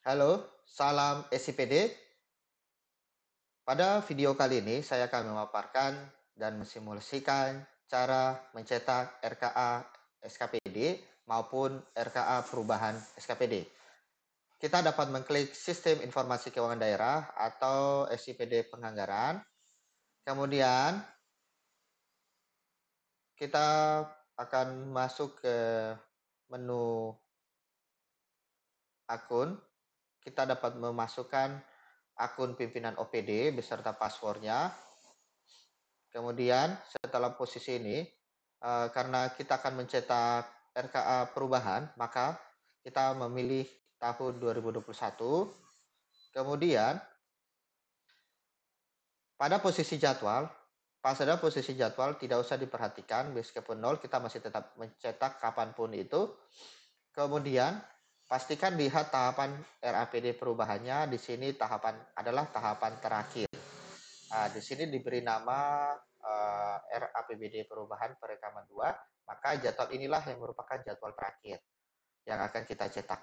Halo, salam SIPD. Pada video kali ini saya akan memaparkan dan mensimulasikan cara mencetak RKA SKPD maupun RKA perubahan SKPD. Kita dapat mengklik Sistem Informasi Keuangan Daerah atau SIPD Penganggaran. Kemudian kita akan masuk ke menu akun. Kita dapat memasukkan akun pimpinan OPD beserta passwordnya. Kemudian setelah posisi ini, karena kita akan mencetak RKA perubahan, maka kita memilih tahun 2021. Kemudian pada posisi jadwal tidak usah diperhatikan, meskipun 0 kita masih tetap mencetak kapanpun itu. Kemudian pastikan lihat tahapan RAPD perubahannya. Di sini adalah tahapan terakhir. Di sini diberi nama RAPBD perubahan perekaman 2, maka jadwal inilah yang merupakan jadwal terakhir yang akan kita cetak.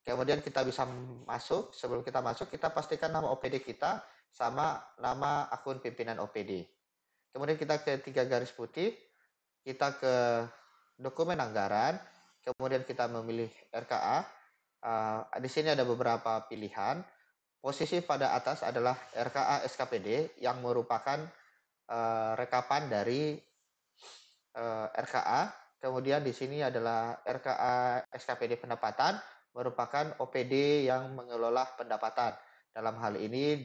Kemudian kita bisa masuk. Sebelum kita masuk, kita pastikan nama OPD kita sama nama akun pimpinan OPD. Kemudian kita ke 3 garis putih, kita ke dokumen anggaran, kemudian kita memilih RKA. Di sini ada beberapa pilihan. Posisi pada atas adalah RKA SKPD yang merupakan rekapan dari RKA. Kemudian di sini adalah RKA SKPD pendapatan, merupakan OPD yang mengelola pendapatan. Dalam hal ini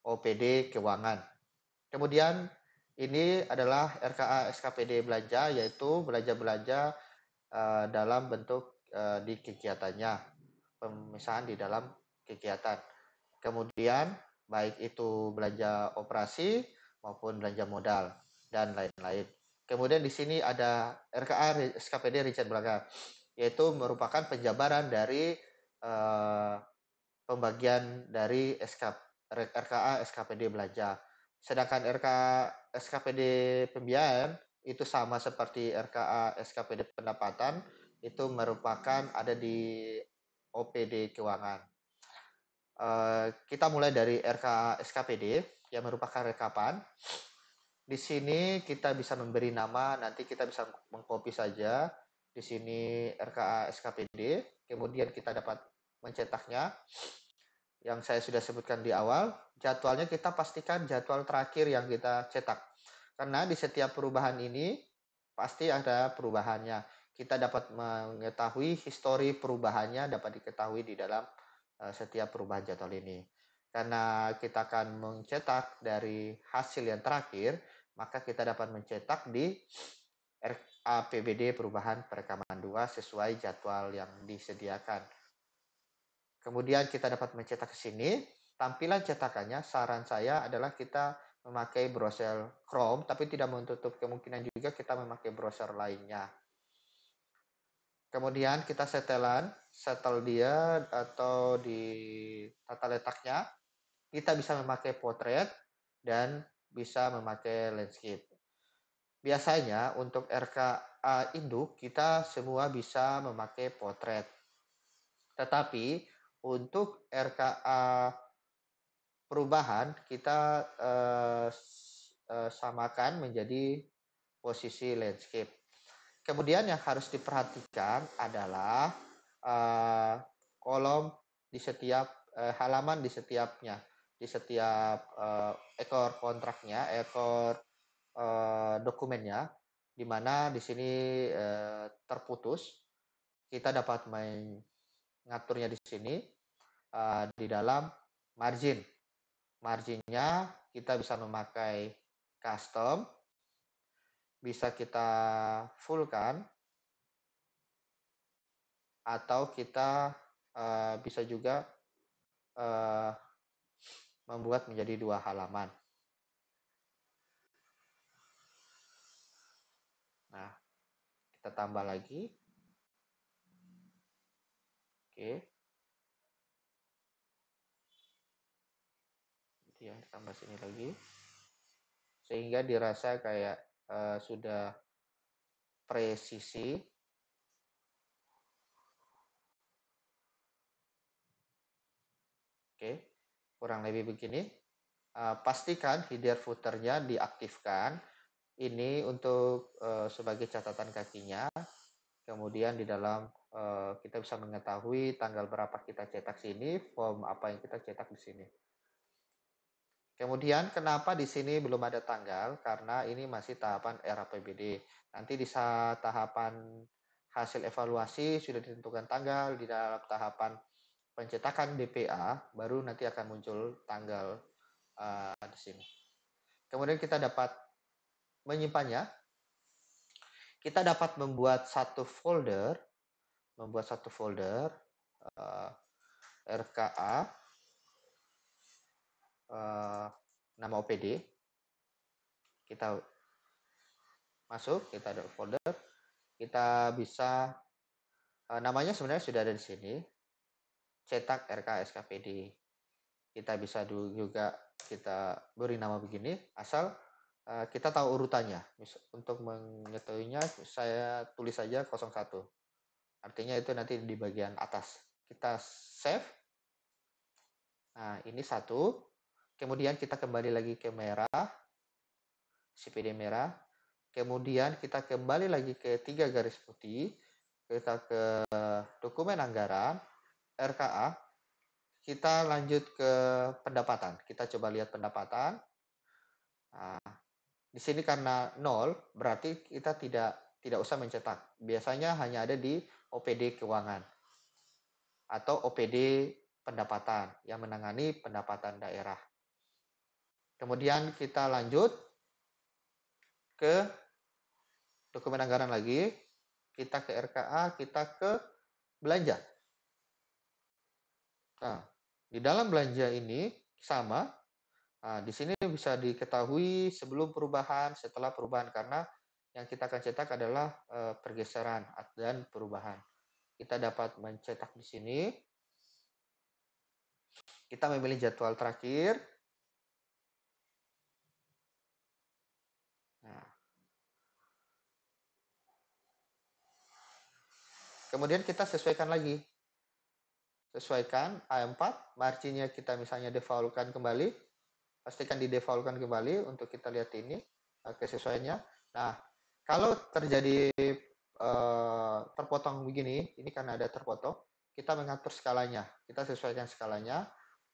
OPD keuangan. Kemudian ini adalah RKA SKPD belanja, yaitu belanja-belanja dalam bentuk di kegiatannya, pemisahan di dalam kegiatan. Kemudian baik itu belanja operasi maupun belanja modal dan lain-lain. Kemudian di sini ada RKA SKPD Richard Braga, yaitu merupakan penjabaran dari pembagian dari RKA SKPD belanja. Sedangkan RKA SKPD pembiayaan itu sama seperti RKA SKPD pendapatan, itu merupakan ada di OPD keuangan. Kita mulai dari RKA SKPD yang merupakan rekapan. Di sini kita bisa memberi nama, nanti kita bisa mengcopy saja. Di sini RKA SKPD, kemudian kita dapat mencetaknya. Yang saya sudah sebutkan di awal, jadwalnya kita pastikan jadwal terakhir yang kita cetak. Karena di setiap perubahan ini pasti ada perubahannya. Kita dapat mengetahui histori perubahannya, dapat diketahui di dalam setiap perubahan jadwal ini. Karena kita akan mencetak dari hasil yang terakhir, maka kita dapat mencetak di RAPBD perubahan perekaman 2 sesuai jadwal yang disediakan. Kemudian kita dapat mencetak ke sini. Tampilan cetakannya, saran saya adalah kita memakai browser Chrome, tapi tidak menutup kemungkinan juga kita memakai browser lainnya. Kemudian kita settle dia atau di tata letaknya. Kita bisa memakai portrait dan bisa memakai landscape. Biasanya untuk RKA induk kita semua bisa memakai portrait. Tetapi untuk RKA perubahan kita samakan menjadi posisi landscape. Kemudian yang harus diperhatikan adalah kolom di setiap halaman di setiapnya, di setiap ekor kontraknya, ekor dokumennya, di mana di sini terputus. Kita dapat mengaturnya di sini di dalam margin. Marginnya kita bisa memakai custom, bisa kita fullkan, atau kita bisa juga membuat menjadi 2 halaman. Nah, kita tambah lagi. Oke. Kemudian tambah sini lagi. Sehingga dirasa kayak sudah presisi. Oke, kurang lebih begini. Pastikan header footernya diaktifkan. Ini untuk sebagai catatan kakinya. Kemudian di dalam kita bisa mengetahui tanggal berapa kita cetak sini, form apa yang kita cetak di sini. Kemudian kenapa di sini belum ada tanggal? Karena ini masih tahapan RAPBD. Nanti di saat tahapan hasil evaluasi sudah ditentukan tanggal, di dalam tahapan pencetakan DPA baru nanti akan muncul tanggal di sini. Kemudian kita dapat menyimpannya. Kita dapat membuat satu folder RKA nama OPD. Kita masuk, kita ada folder, kita bisa namanya sebenarnya sudah ada di sini, cetak RKA SKPD. Kita bisa juga kita beri nama begini, asal kita tahu urutannya. Untuk mengetahuinya saya tulis saja 01. Artinya itu nanti di bagian atas. Kita save. Nah, ini satu. Kemudian kita kembali lagi ke merah, CPD merah. Kemudian kita kembali lagi ke 3 garis putih. Kita ke dokumen anggaran, RKA. Kita lanjut ke pendapatan. Kita coba lihat pendapatan. Nah, di sini karena 0, berarti kita tidak usah mencetak. Biasanya hanya ada di OPD keuangan atau OPD pendapatan yang menangani pendapatan daerah. Kemudian kita lanjut ke dokumen anggaran lagi, kita ke RKA, kita ke belanja. Nah, di dalam belanja ini sama. Nah, di sini bisa diketahui sebelum perubahan, setelah perubahan, karena yang kita akan cetak adalah pergeseran dan perubahan. Kita dapat mencetak di sini. Kita memilih jadwal terakhir. Nah. Kemudian kita sesuaikan lagi. Sesuaikan A4, marginnya kita misalnya defaultkan kembali. Pastikan di defaultkan kembali untuk kita lihat ini kesesuaiannya. Nah, kalau terjadi terpotong begini, ini kan ada terpotong, kita mengatur skalanya. Kita sesuaikan skalanya.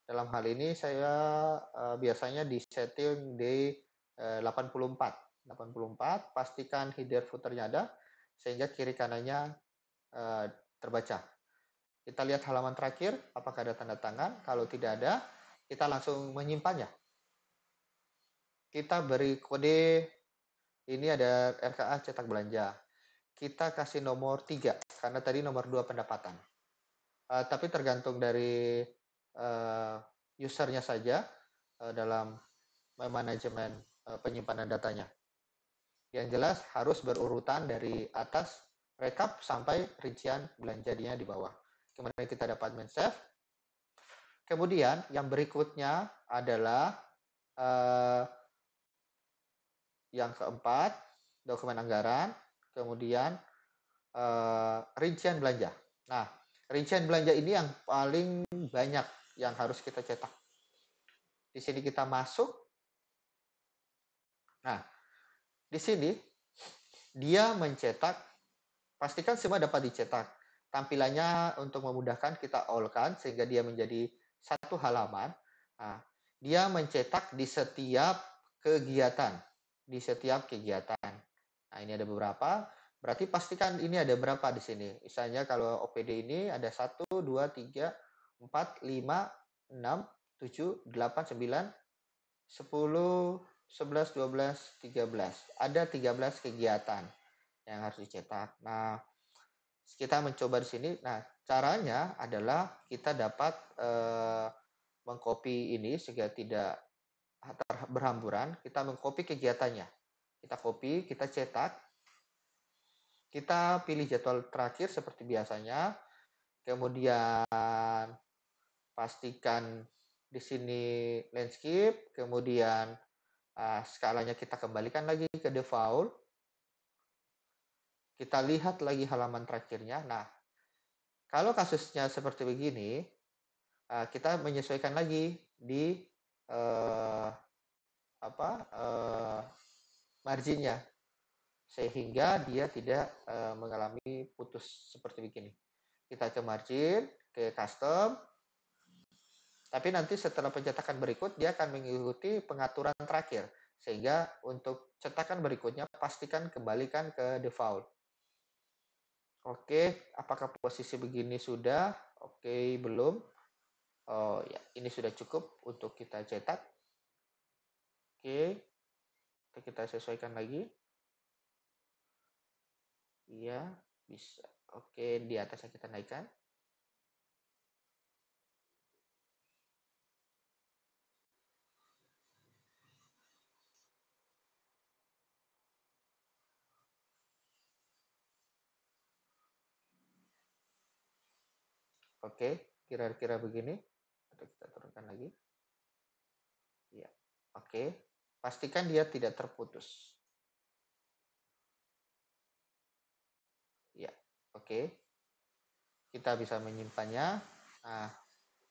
Dalam hal ini saya biasanya di setting di 84. 84, pastikan header footernya ada sehingga kiri kanannya terbaca. Kita lihat halaman terakhir, apakah ada tanda tangan. Kalau tidak ada, kita langsung menyimpannya. Kita beri kode, ini ada RKA cetak belanja. Kita kasih nomor 3, karena tadi nomor 2 pendapatan. Tapi tergantung dari usernya saja dalam manajemen penyimpanan datanya. Yang jelas harus berurutan dari atas rekap sampai rincian belanjanya di bawah. Kemudian kita dapat men-save. Kemudian yang berikutnya adalah yang keempat, dokumen anggaran, kemudian rincian belanja. Nah, rincian belanja ini yang paling banyak yang harus kita cetak. Di sini kita masuk. Nah, di sini dia mencetak, pastikan semua dapat dicetak. Tampilannya untuk memudahkan kita all-kan sehingga dia menjadi satu halaman. Nah, dia mencetak di setiap kegiatan. Di setiap kegiatan. Nah, ini ada beberapa. Berarti pastikan ini ada berapa di sini. Misalnya kalau OPD ini ada 1, 2, 3, 4, 5, 6, 7, 8, 9, 10, 11, 12, 13. Ada 13 kegiatan yang harus dicetak. Nah, kita mencoba di sini. Nah, caranya adalah kita dapat mengcopy ini sehingga tidak berhamburan. Kita mengcopy kegiatannya. Kita copy, kita cetak. Kita pilih jadwal terakhir seperti biasanya. Kemudian pastikan di sini landscape. Kemudian skalanya kita kembalikan lagi ke default. Kita lihat lagi halaman terakhirnya. Nah, kalau kasusnya seperti begini, kita menyesuaikan lagi di marginnya sehingga dia tidak mengalami putus seperti begini. Kita ke margin, ke custom, tapi nanti setelah pencetakan berikut dia akan mengikuti pengaturan terakhir, sehingga untuk cetakan berikutnya pastikan kembalikan ke default. Oke, apakah posisi begini sudah? Oke, belum. Oh ya, ini sudah cukup untuk kita cetak. Oke, kita sesuaikan lagi. Iya, bisa. Oke, di atasnya kita naikkan. Oke, kira-kira begini. Atau kita turunkan lagi. Ya, oke. Pastikan dia tidak terputus. Ya, oke. Kita bisa menyimpannya. Nah,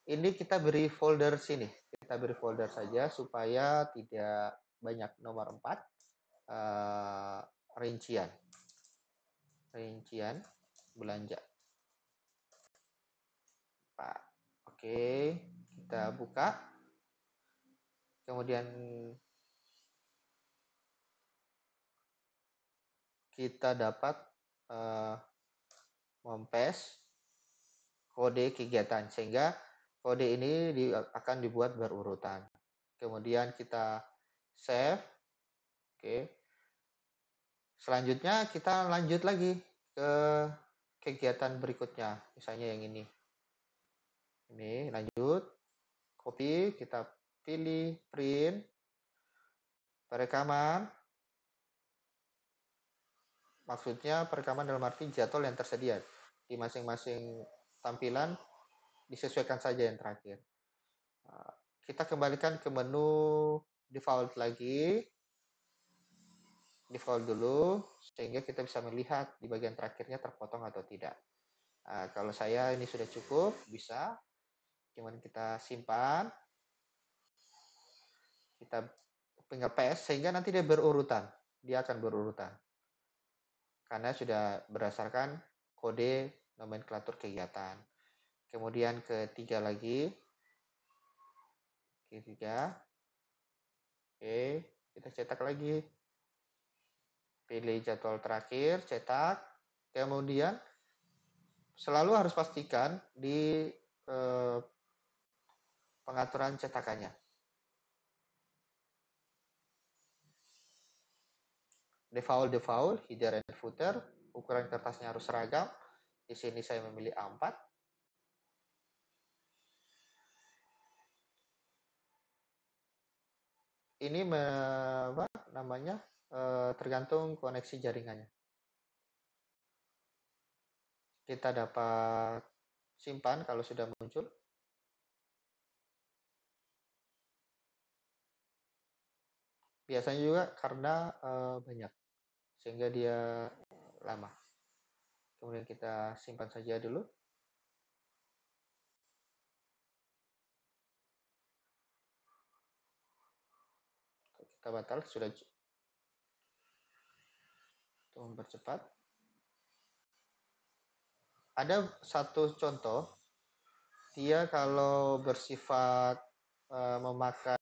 ini kita beri folder sini. Kita beri folder saja supaya tidak banyak nomor 4. Rincian belanja. Pak. Oke, kita buka. Kemudian kita dapat mempaste kode kegiatan sehingga kode ini akan dibuat berurutan. Kemudian kita save. Oke. Selanjutnya kita lanjut lagi ke kegiatan berikutnya. Misalnya yang ini. Ini lanjut. Copy, kita pilih print. Perekaman. Maksudnya perekaman dalam arti jadwal yang tersedia. Di masing-masing tampilan disesuaikan saja yang terakhir. Kita kembalikan ke menu default lagi. Default dulu sehingga kita bisa melihat di bagian terakhirnya terpotong atau tidak. Kalau saya ini sudah cukup, bisa. Kemudian kita simpan. Kita tinggal paste sehingga nanti dia berurutan. Dia akan berurutan. Karena sudah berdasarkan kode nomenklatur kegiatan. Kemudian ketiga lagi. Ketiga. Oke, kita cetak lagi. Pilih jadwal terakhir, cetak. Kemudian selalu harus pastikan di pengaturan cetakannya. Default, header and footer, ukuran kertasnya harus seragam. Di sini saya memilih A4. Ini tergantung koneksi jaringannya. Kita dapat simpan kalau sudah muncul. Biasanya juga karena banyak, sehingga dia lama. Kemudian kita simpan saja dulu. Kita batal, sudah mempercepat. Ada satu contoh, dia kalau bersifat memakai